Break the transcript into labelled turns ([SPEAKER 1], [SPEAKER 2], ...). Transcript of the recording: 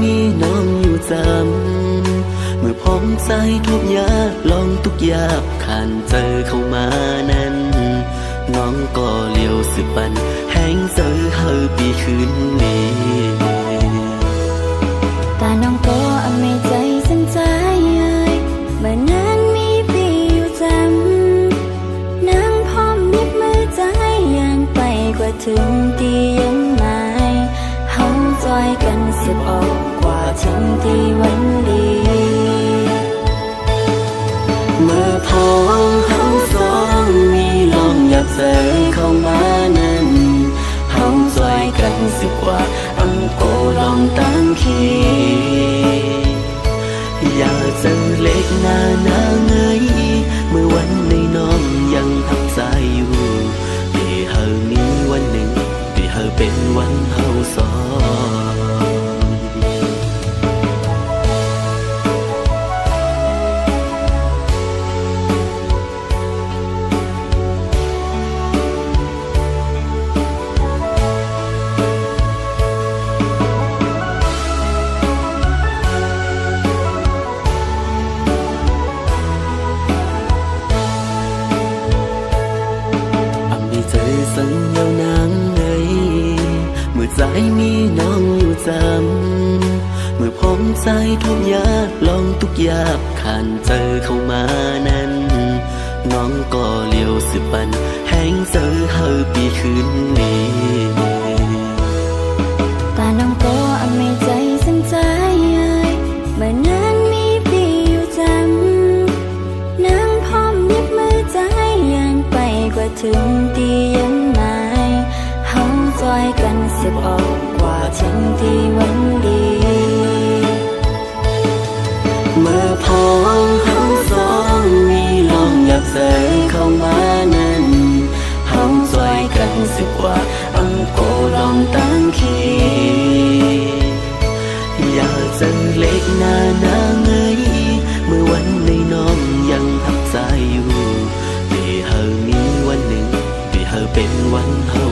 [SPEAKER 1] มีน้องอยู่จำเมื่อพร้อมใจทุกยากลองทุกยากผ่านเจอเข้ามานั้นน้องก็เลี้ยวสืบปันแห้งเจอเฮาปีคืนนี้
[SPEAKER 2] ตาน้องก็ไม่ใจสันใจเมื่อนานมีปีอยู่จำนางพร้อมนิบมือใจย่างไปกว่าถึงที่ยังไงเฮาจอยกันสิบออกกว่าถึงที่วันดี
[SPEAKER 1] เมื่อพ้องเฮาสองมีลองอยากเจอเข้ามานั้นเฮาจอยกันสิบกว่าอังโกลองตั้งคีอยากเจอเล็กหน้าเงยเมื่อวันในน้องยังทับใจอยู่ที่เฮามีวันหนึ่งที่เฮาเป็นวันเฮาสองสัญญานางไงเมื่อใจมีน้องอยู่จำเมื่อพร้อมใจทุกยากลองทุกยากผ่านเจอเข้ามานั้นน้องก็เลี้ยวสืบปันแห้งเจอเฮาปีคืนนี้
[SPEAKER 2] ตาน้องก็ไม่ใจสันใจเมื่อนานมีปีอยู่จำนางพร้อมนิบมือใจย่างไปกว่าถึงที่ยังไงเฮาจอยกันสิบออกกว่าถึงที่วันดี
[SPEAKER 1] เมื่อพ้องเฮาสองมีลองอยากเจอเข้ามานั้นเฮาจอยกันสิบกว่าอังโกลองตั้งคีอยากเจอเล็กหน้าเงยเมื่อวันในน้องยังทับใจอยู่ที่เฮามีวันหนึ่งที่เฮาเป็นวันเฮา